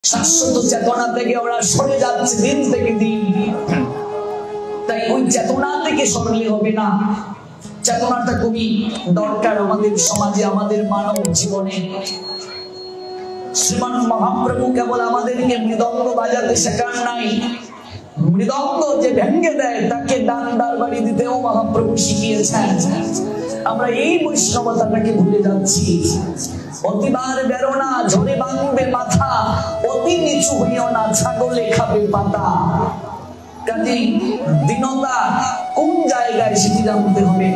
শাশ্বত চেতনা থেকে ওরা সরে যাচ্ছে দিন থেকে দিন। তাই ওই চেতনা থেকে সরলে হবে না। চেতনাটা খুবই দরকার আমাদের সমাজে, আমাদের মানব জীবনে। শ্রীমান মহাপ্রভু কেবল আমাদেরকে মৃদঙ্গ বাজাতে শেখান নাই, মৃদঙ্গ যে ভেঙে দেয় তাকে ডান্ডার বাড়ি দিতেও মহাপ্রভু শিখিয়েছেন। আমরা এই বৈষ্ণবতাটাকে ভুলে যাচ্ছি। অতিবার বেরো না, ঝরে ভাঙবে মাথা, অতি নিচু হইও না, ছাগলে খাবে পাতা। কাজেই দীনতা কোন জায়গায় সেটি জানতে হবে।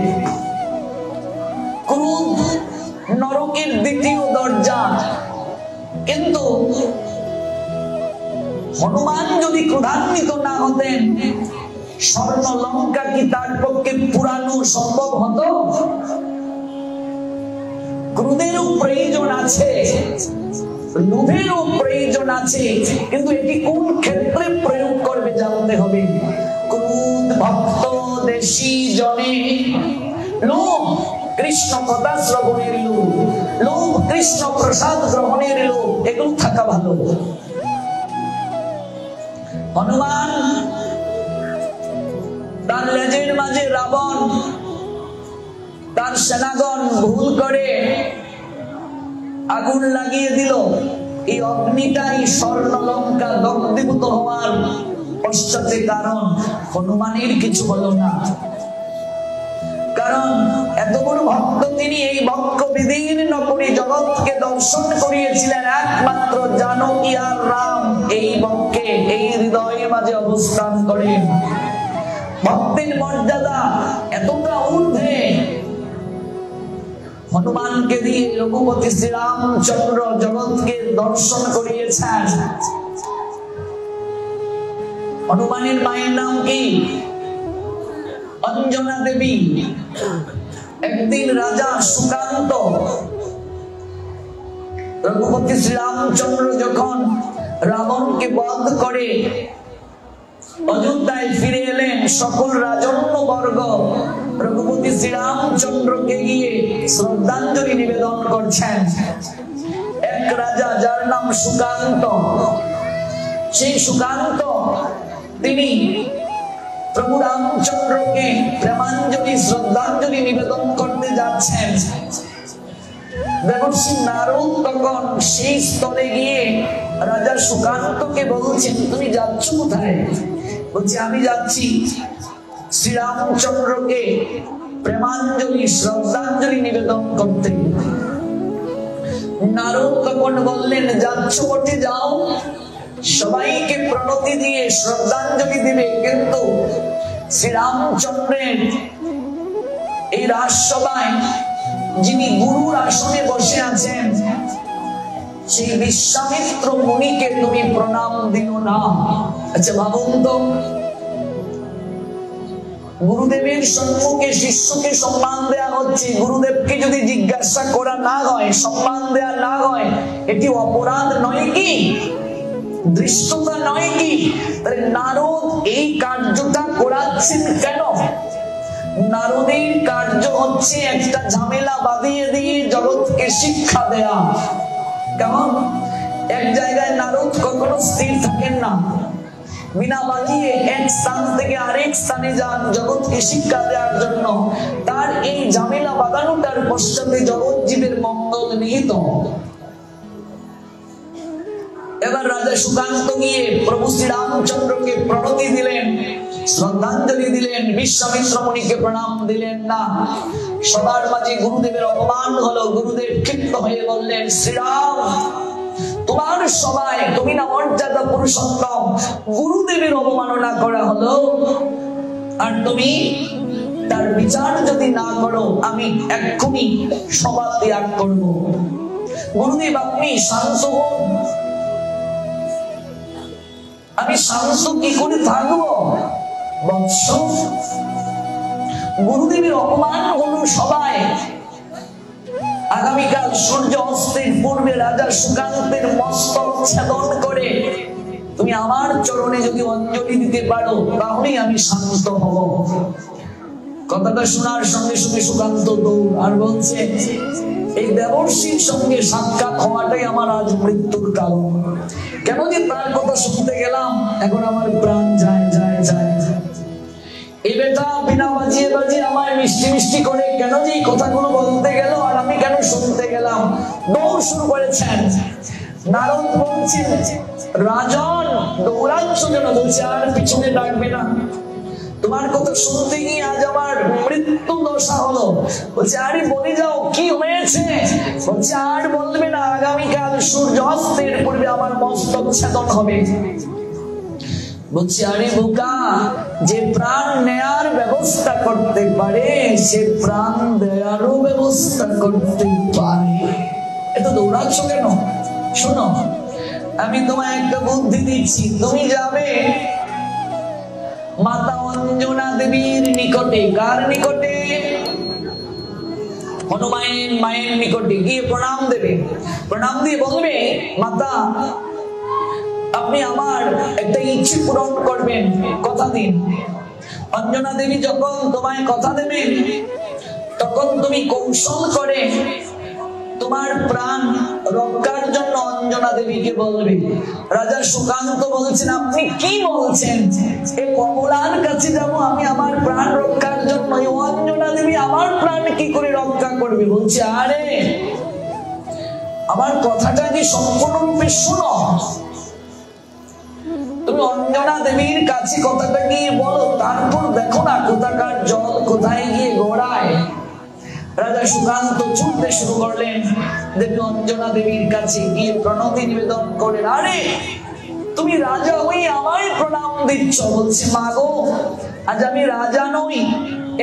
ক্রোধ নরকের দ্বিতীয় দরজা, কিন্তু হনুমান যদি ক্রোধান্বিত না হতেন, স্বর্ণ লঙ্কা কি তার পক্ষে পুরানো সম্ভব হতো? ক্রোধেরও প্রয়োজন আছে, লোভেরও প্রয়োজন আছে, কিন্তু এটি কোন ক্ষেত্রে প্রয়োগ করবে জানতে হবে। ক্রোধ ভক্ত দেশী জনে, লোভ কৃষ্ণ কথা শ্রবণের লোভ, লোভ কৃষ্ণ প্রসাদ গ্রহণের লোভ, এগুলো থাকা ভালো। হনুমান তার লেজের মাঝে রাবণ তার সেনাগণ ভুল করে আগুন লাগিয়ে দিল। এই অগ্নিটাই স্বর্ণ লঙ্কা দগ্ধীভূত হওয়ার পশ্চাতে কারণ। হনুমানের কিছু হলো না, কারণ এত বড় ভক্ত তিনি। এই ভক্ত বিদীর্ণ করে জগৎকে দর্শন করিয়েছিলেন। একমাত্র জানকী আর রাম এই বক্ষে, এই হৃদয়ের মাঝে অবস্থান করেন। ভক্তের মর্যাদা এতটা ঊর্ধ্বে, হনুমানকে দিয়ে রঘুপতি শ্রীরামচন্দ্র জগৎকে দর্শন করিয়েছেন। হনুমানের মায়ের নাম কি? অঞ্জনা দেবী। একদিন রাজা সুকান্ত রঘুপতি শ্রীরামচন্দ্র যখন রাবণকে বধ করে অযোধ্যায় ফিরে এলেন, সকল রাজন্য বর্গ রঘুপতি শ্রীরামচন্দ্রকে গিয়ে শ্রদ্ধাঞ্জলি নিবেদন করছেন। এক রাজা যার নাম সুকান্ত, সেই সুকান্ত তিনি প্রভু রামচন্দ্রকে প্রেমাঞ্জলি শ্রদ্ধাঞ্জলি নিবেদন করতে যাচ্ছেন। দেবর্ষি নারদ তখন সেই স্থলে গিয়ে রাজা সুকান্তকে বলছেন, তুমি যাচ্ছ কোথায়? বলছে, আমি যাচ্ছি শ্রীরামচন্দ্রকে প্রেমাঞ্জলি শ্রদ্ধাঞ্জলি নিবেদন করতে। নারদ তখন বললেন, যাচ্ছ বটে, যাও, সবাইকে প্রণতি দিয়ে শ্রদ্ধাঞ্জলি দিবে, কিন্তু শ্রীরামচন্দ্রের এই রাজসভায় যিনি গুরুর আসনে বসে আছেন, সেই বিশ্বামিত্র মুনিকে তুমি প্রণাম দিও না। আচ্ছা ভাবুন তো, গুরুদেবের সম্মুখে শিষ্যকে সম্মান দেয়া হচ্ছে, গুরুদেবকে যদি জিজ্ঞাসা করা না হয়, সম্মান দেয়া না হয়, এটি অপরাধ নয় কি? দৃষ্টতা নয় কি? তাহলে নারদ এই কার্যটা করাচ্ছেন কেন? নারদের কার্য হচ্ছে একটা ঝামেলা বাঁধিয়ে দিয়ে জগৎকে শিক্ষা দেয়া। কেমন? এক জায়গায় নারদ কখনো স্থির থাকেন না, বিনা বাজিয়ে এক স্থান থেকে আরেক স্থানে যান জগৎকে শিক্ষা দেওয়ার জন্য। তার এই ঝামেলা বাঁধানোটার পশ্চাতে জগৎ জীবের মঙ্গল নিহিত। এবার রাজা সুকান্ত গিয়ে প্রভু শ্রীরামচন্দ্রকে প্রণতি দিলেন, শ্রদ্ধাঞ্জলি দিলেন, বিশ্বামিত্র মুনিকে প্রণাম দিলেন না। সবার মাঝে গুরুদেবের অপমান হলো। গুরুদেব ক্ষিপ্ত হয়ে বললেন, শ্রীরাম, তোমার সবাই, তুমি না মর্যাদা পুরুষোত্তম, গুরুদেবের অবমাননা করা হলো, আর তুমি তার বিচার যদি না করো, আমি এক্ষুনি সভা ত্যাগ করব। গুরুদেব, আপনি শান্ত হন। আমি শান্ত কি করে থাকবো বৎস? গুরুদেবের অপমান হলো সবাই। আগামীকাল সূর্য অস্তের পূর্বে রাজা সুকান্তের মস্তক ছেদন করে তুমি আমার চরণে যদি অঞ্জলি দিতে পারো, তাহলেই আমি শান্ত হব। কথাটা শোনার সঙ্গে সঙ্গে সুকান্ত দৌড় আর বলছে, এই দেবর্ষির সঙ্গে সাক্ষাৎ হওয়াটাই আমার আজ মৃত্যুর কারণ। কেন যে তার কথা শুনতে গেলাম, এখন আমার প্রাণ যায় যায় যায়। এই বেটা বিনা বাজিয়ে বাজিয়ে আমায় মিষ্টি মিষ্টি করে কেন যে এই কথাগুলো বলতে গেল, আর আমি কেন শুনতে গেলাম। দৌড় শুরু করেছেন। নারদ বলছেন, রাজন দৌড়াচ্ছ কেন? বলছে আর পিছনে ডাকবে না, তোমার কথা শুনতে গিয়ে আজ আমার মৃত্যু দশা হলো। বলছে আরে বলে যাও কি হয়েছে? বলছে আর বলবে না, আগামীকাল সূর্য অস্তের পূর্বে আমার মস্তক ছেদন হবে। বলছে আরে বোকা, যে প্রাণ নেয়ার ব্যবস্থা করতে পারে সে প্রাণ দেয়ারও ব্যবস্থা করতে পারে। এত দৌড়াচ্ছ কেন? শোনো, আমি তোমায় একটা বুদ্ধি দিচ্ছি। তুমি যাবে মাতা অঞ্জনা দেবীর নিকটে। কার নিকটে? হনুমানের মায়ের নিকটে গিয়ে প্রণাম দেবে। প্রণাম দিয়ে বলবে, মাতা আপনি আমার একটা ইচ্ছে পূরণ করবেন, কথা দিন। অঞ্জনা দেবী যখন তোমায় কথা দেবেন, তখন তুমি কৌশল করে তোমার প্রাণ রক্ষার জন্য অঞ্জনা দেবীকে বলবে। রাজা সুকান্ত বলছেন, আপনি কি বলছেন? এই কমলার কাছে যাব আমি আমার প্রাণ রক্ষার জন্য, অঞ্জনা দেবী আমার প্রাণ কি করে রক্ষা করবে? বলছে আরে আমার কথাটা কি সম্পূর্ণরূপে শোনো। তুমি অঞ্জনা দেবীর কাছে কথাটা গিয়ে বলো, তারপর দেখো না কোথাকার জল কোথায় গিয়ে গড়ায়। রাজা সুকান্ত ছুটতে শুরু করলেন। দেবী অঞ্জনা দেবীর কাছে গিয়ে প্রণতি নিবেদন করলেন, আরে তুমি রাজা হই আমায় প্রণাম দিচ্ছ? বলছে মা গো, আজ আমি রাজা নই,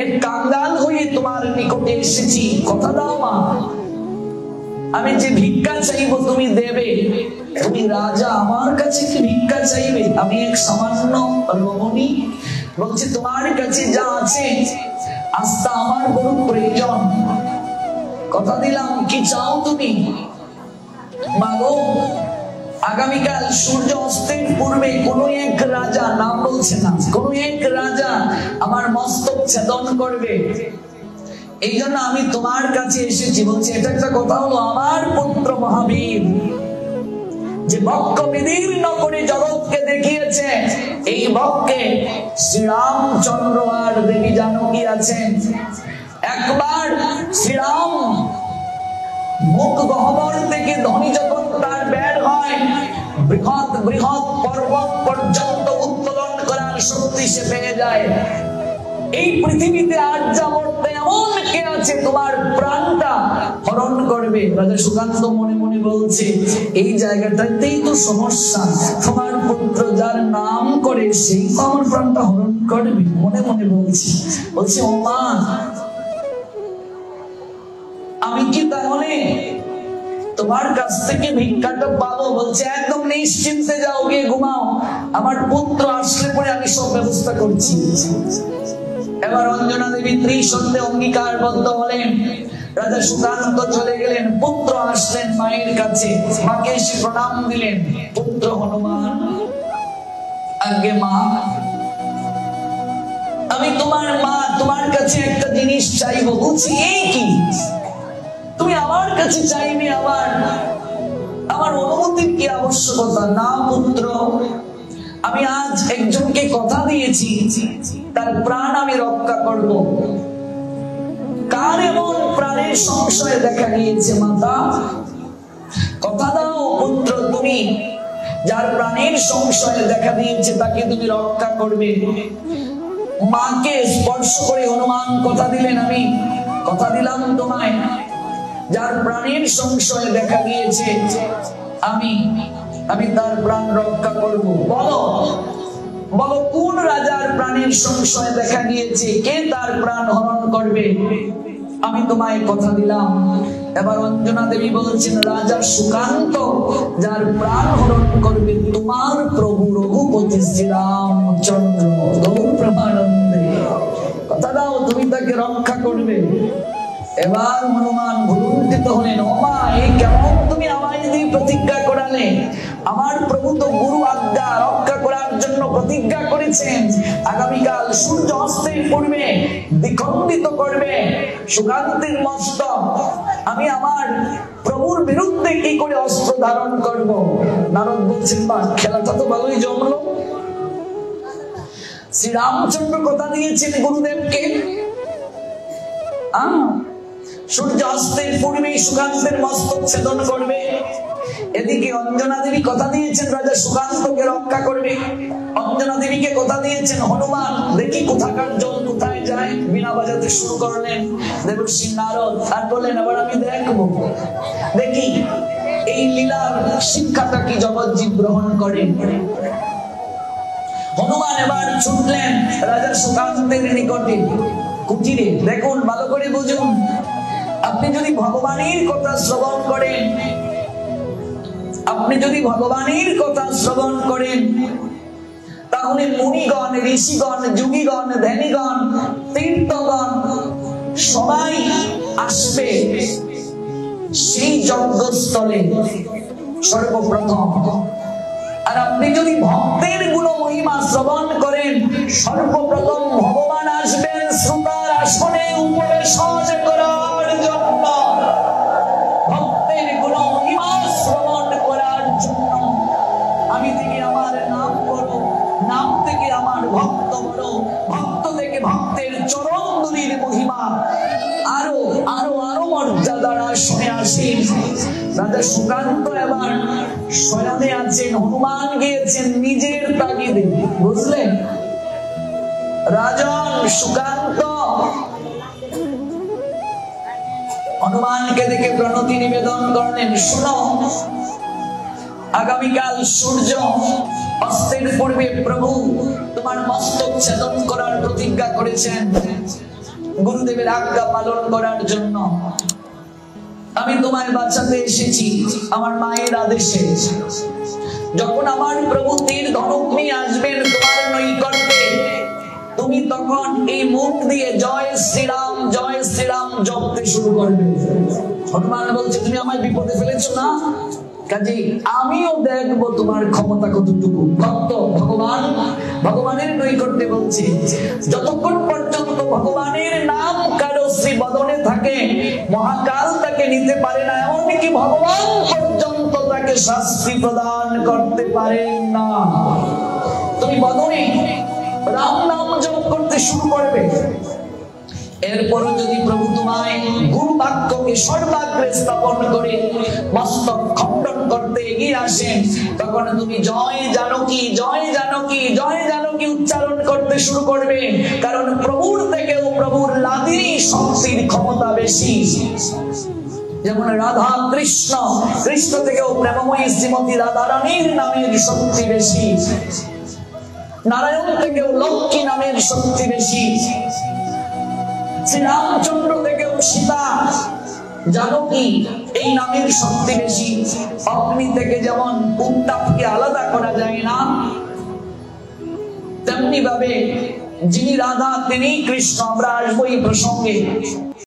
এক কাঙ্গাল হয়ে তোমার নিকটে এসেছি, কথা দাও মা, আমি যে ভিক্ষা চাইবো তুমি দেবে। তুমি রাজা, আমার কাছে কি ভিক্ষা চাইবে? আমি এক সামান্য রমণী। বলছে তোমার কাছে যা আছে আস্থা আমার বড় প্রয়োজন, কথা দিলাম। কি চাও তুমি? মাগো, আগামীকাল সূর্য অস্তের পূর্বে কোন এক রাজা, নাম বলছে না, কোন এক রাজা আমার মস্তক ছেদন করবে, এই জন্য আমি তোমার কাছে এসেছি। বলছে এটা একটা কথা হলো, আমার পুত্র মহাবীর যে বক্ষ বিদীর্ণ করে জগৎকে দেখিয়েছে, এই বক্ষে শ্রীরামচন্দ্র আর দেবী জানকী আছেন। একবার শ্রীরাম মুখ গহ্বর থেকে ধ্বনি যখন তার বের হয়, বৃহৎ বৃহৎ পর্বত পর্যন্ত উত্তোলন করার শক্তি সে পেয়ে যায়। এই পৃথিবীতে আজ যাবতে এমন কে আছে তোমার প্রাণটা হরণ করবে? রাজা সুকান্ত মনে মনে বলছে, এই জায়গাটাতেই তো সমস্যা, তোমার পুত্র যার নাম করে সেই আমার প্রাণটা হরণ করবে। মনে মনে বলছে, বলছে ও মা, আমি কি তাহলে তোমার কাছ থেকে ভিক্ষাটা পাবো? বলছে একদম নিশ্চিন্তে যাও, গিয়ে ঘুমাও, আমার পুত্র আসলে পরে আমি সব ব্যবস্থা করছি। এবার অঞ্জনা দেবী ত্রিসন্ধে অঙ্গীকারবদ্ধ হলেন। রাজা সুকান্ত চলে গেলেন, পুত্র আসলেন মায়ের কাছে, মাকে এসে প্রণাম দিলেন। পুত্র হনুমান, আগে মা, আমি তোমার মা, তোমার কাছে একটা জিনিস চাইবো। বলছি এই কি? তুমি আমার কাছে চাইবে? আমার অনুমতির কি আবশ্যকতা? না পুত্র, আমি আজ একজনকে কথা দিয়েছি, তার প্রাণ আমি রক্ষা করব। কার এমন প্রাণের সংশয় দেখা গিয়েছে মাতা? কথা দাও পুত্র, তুমি যার প্রাণের সংশয় দেখা দিয়েছে তাকে তুমি রক্ষা করবে। মাকে স্পর্শ করে হনুমান কথা দিলেন, আমি কথা দিলাম তোমায়, যার প্রাণের সংশয় দেখা গিয়েছে আমি তার প্রাণ রক্ষা করব। বলো বলো কোন রাজার প্রাণের সংশয় দেখা গিয়েছে, কে তার প্রাণ হরণ করবে? আমি তোমায় কথা দিলাম। এবার অঞ্জনা দেবী বলছেন, রাজা সুকান্ত যার প্রাণ হরণ করবে তোমার প্রভু রঘুপতি শ্রীরামচন্দ্র। গৌর প্রেমানন্দে কথা দাও, তুমি তাকে রক্ষা করবে। এবার হনুমান ভুলুণ্ঠিত হলেন, ও মা, এই কেমন তুমি আমায় দিয়ে প্রতিজ্ঞা করালে? আমার প্রভু তো গুরু আজ্ঞা রক্ষা করার জন্য প্রতিজ্ঞা করেছেন আগামীকাল সূর্য অস্তের পূর্বে দ্বিখণ্ডিত করবে সুকান্তের মস্তক। আমি আমার প্রভুর বিরুদ্ধে কি করে অস্ত্র ধারণ করব? নারদ বলছেন, বা খেলাটা তো ভালোই জমলো। শ্রীরামচন্দ্র কথা দিয়েছেন গুরুদেবকে, সূর্য অস্তের পূর্বে সুকান্তের মস্তক ছেদন করবে। এদিকে অঞ্জনা দেবী কথা দিয়েছেন রাজা সুকান্তকে রক্ষা করবে। অঞ্জনা দেবীকে কথা দিয়েছেন হনুমান, দেখি কোথাকার জল কোথায় যায়। বিনা বাজাতে শুরু করলেন দেবর্ষি নারদ, আর বললেন এবার আমি দেখবো, দেখি এই লীলার শিক্ষাটা কি জগৎজীব গ্রহণ করেন। হনুমান এবার ছুটলেন রাজা সুকান্তের নিকটে কুটিরে। দেখুন, ভালো করে বুঝুন, আপনি যদি ভগবানের কথা শ্রবণ করেন, আপনি যদি ভগবানের কথা শ্রবণ করেন, তাহলে মুনিগণ, ঋষিগণ, যোগীগণ, ধ্যানীগণ, তীর্থগণ সবাই আসবে সেই যজ্ঞস্থলে সর্বপ্রথম। আর আপনি যদি ভক্তের গুণ মহিমা শ্রবণ করেন, সর্বপ্রথম ভগবান আসবেন শ্রোতার আসনে উপবেশন করার জন্য, ভক্তের গুণ মহিমা শ্রবণ করার জন্য। আমি থেকে আমার নাম বড়, নাম থেকে আমার ভক্ত বড়, ভক্ত থেকে ভক্তের চরণ দুলির মহিমা আরো আরো আরো মর্যাদার আসনে আসেন। রাজা সুকান্ত এবার শয়নে আছেন, হনুমান গিয়েছেন নিজের তাগিদে, বুঝলেন? রাজন সুকান্ত হনুমানকে দেখে প্রণতি নিবেদন করলেন, শোনো, আগামীকাল সূর্য অস্তের পূর্বে প্রভু তোমার মস্তক ছেদন করার প্রতিজ্ঞা করেছেন। গুরুদেবের আজ্ঞা পালন করার জন্য আমি তোমায় বাঁচাতে এসেছি আমার মায়ের আদেশে। যখন আমার প্রভু তীর ধনুক নিয়ে আসবেন তোমার নৈকট্যে, তুমি তখন এই মুখ দিয়ে জয় শ্রীরাম জপতে শুরু করবে। হনুমান বলছে, তুমি আমায় বিপদে ফেলেছো না, কাজে আমিও দেখবো তোমার ক্ষমতা কতটুকু। ভক্ত ভগবানের নৈকট্যে বলছে, যতক্ষণ পর্যন্ত ভগবানের নাম কারো শ্রী বদনে থাকে, মহাকাল তাকে নিতে পারে না, এমনকি ভগবান পর্যন্ত তাকে শাস্তি প্রদান করতে পারেন না। তুমি বদনে রাম নাম জপ করতে শুরু করবে, এরপরও যদি প্রভু তোমায় গুরু বাক্যকে সর্বাগ্রে স্থাপন করে মস্তক খণ্ডন করতে এগিয়ে আসেন, তখন তুমি জয় জানকী উচ্চারণ করতে শুরু করবে। কারণ প্রভুর থেকেও প্রভুর লাদিনী শক্তির ক্ষমতা বেশি। যেমন রাধা কৃষ্ণ থেকেও প্রেমময়ী শ্রীমতী রাধারানীর নামের শক্তি বেশি, নারায়ণ থেকেও লক্ষ্মী নামের শক্তি বেশি, শ্রীরামচন্দ্র থেকেও সীতা জানকী এই নামের শক্তি বেশি। অগ্নি থেকে যেমন উত্তাপকে আলাদা করা যায় না, তেমনি ভাবে যিনি রাধা তিনি কৃষ্ণ। আমরা আসবো এই প্রসঙ্গে।